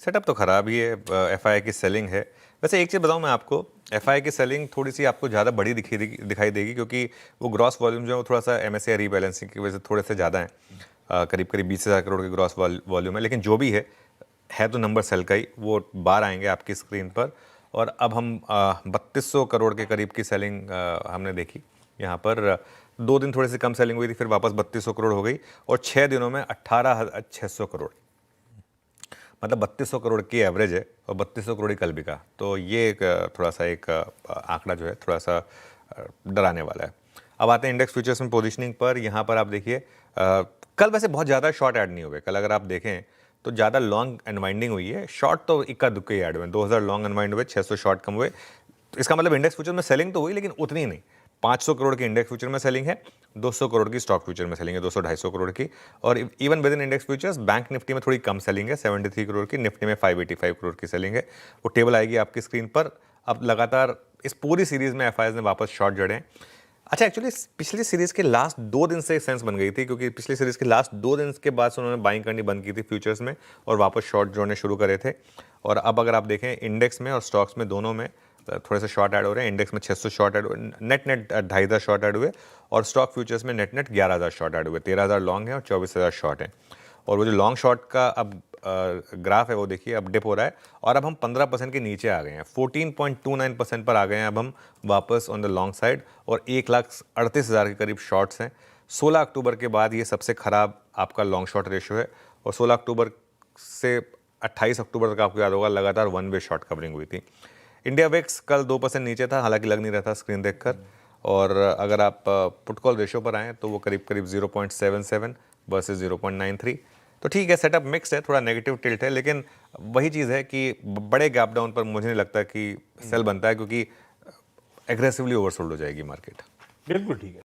Setup तो ख़राब ही है, एफआई की सेलिंग है। वैसे एक चीज़ बताऊं मैं आपको, एफआई की सेलिंग थोड़ी सी आपको ज़्यादा बड़ी दिखाई देगी क्योंकि वो ग्रॉस वॉल्यूम जो है वो थोड़ा सा एमएससीआई रीबैलेंसिंग की वजह से थोड़े से ज़्यादा हैं, करीब करीब 20,000 करोड़ के ग्रॉस वॉल्यूम है। लेकिन जो भी है तो नंबर सेल का ही, वो बार आएंगे आपकी स्क्रीन पर। और अब हम 3200 करोड़ के करीब की सेलिंग हमने देखी यहाँ पर। 2 दिन थोड़ी सी कम सेलिंग हुई थी, फिर वापस 3200 करोड़ हो गई और 6 दिनों में 18,600 करोड़, मतलब 3200 करोड़ की एवरेज है और 3200 करोड़ ही कल बिका। तो ये एक थोड़ा सा एक आंकड़ा जो है थोड़ा सा डराने वाला है। अब आते हैं इंडेक्स फ्यूचर्स में पोजीशनिंग पर। यहाँ पर आप देखिए कल वैसे बहुत ज़्यादा शॉर्ट ऐड नहीं हुए। कल अगर आप देखें तो ज़्यादा लॉन्ग अनवाइंडिंग हुई है, शॉर्ट तो इक्का दुक्के ही ऐड हुए। 2000 लॉन्ग अनवाइंड हुए, 600 शॉर्ट कम हुए। तो इसका मतलब इंडेक्स फ्यूचर में सेलिंग तो हुई लेकिन उतनी नहीं। 500 करोड़ की इंडेक्स फ्यूचर में सेलिंग है, 200 करोड़ की स्टॉक फ्यूचर में सेलिंग है, 200-250 करोड़ की। और even with in index futures bank Nifty में थोड़ी कम सेलिंग है, 73 करोड़ की, निफ्टी में 585 करोड़ की सेलिंग है। वो टेबल आएगी आपकी स्क्रीन पर। अब लगातार इस पूरी सीरीज में एफआईज ने वापस शॉर्ट जड़े हैं। अच्छा, एक्चुअली पिछली सीरीज के लास्ट 2 दिन से सेंस बन गई थी क्योंकि पिछली सीरीज के लास्ट 2 दिन के बाद से उन्होंने बाइंग करनी बंद की थी फ्यूचर्स में और वापस शॉर्ट जोड़ने शुरू करे थे। और अब अगर आप देखें इंडेक्स में और स्टॉक्स में दोनों में थोड़े से शॉर्ट ऐड हो रहे हैं। इंडेक्स में 600 शॉर्ट ऐड हुए, नेट 2,500 शॉर्ट ऐड हुए और स्टॉक फ्यूचर्स में नेट 11,000 शॉर्ट ऐड हुए। 13,000 लॉन्ग है और 24,000 शॉर्ट है। और वो जो लॉन्ग शॉर्ट का अब ग्राफ है वो देखिए अब डिप हो रहा है और अब हम 15% के नीचे आ गए हैं, 14.29% पर आ गए हैं अब हम वापस ऑन द लॉन्ग साइड। और 1,38,000 के करीब शॉर्ट्स हैं। 16 अक्टूबर के बाद ये सबसे ख़राब आपका लॉन्ग शॉर्ट रेशियो है और 16 अक्टूबर से 28 अक्टूबर तक आपको याद होगा लगातार वन वे शॉर्ट कवरिंग हुई थी। इंडिया विक्स कल 2% नीचे था, हालांकि लग नहीं रहा था स्क्रीन देखकर। और अगर आप पुट कॉल रेशियो पर आएँ तो वो करीब करीब 0.77 वर्सेस 0.93। तो ठीक है, सेटअप मिक्स है, थोड़ा नेगेटिव टिल्ट है, लेकिन वही चीज़ है कि बड़े गैप डाउन पर मुझे नहीं लगता कि सेल बनता है क्योंकि एग्रेसिवली ओवरसोल्ड हो जाएगी मार्केट। बिल्कुल ठीक है।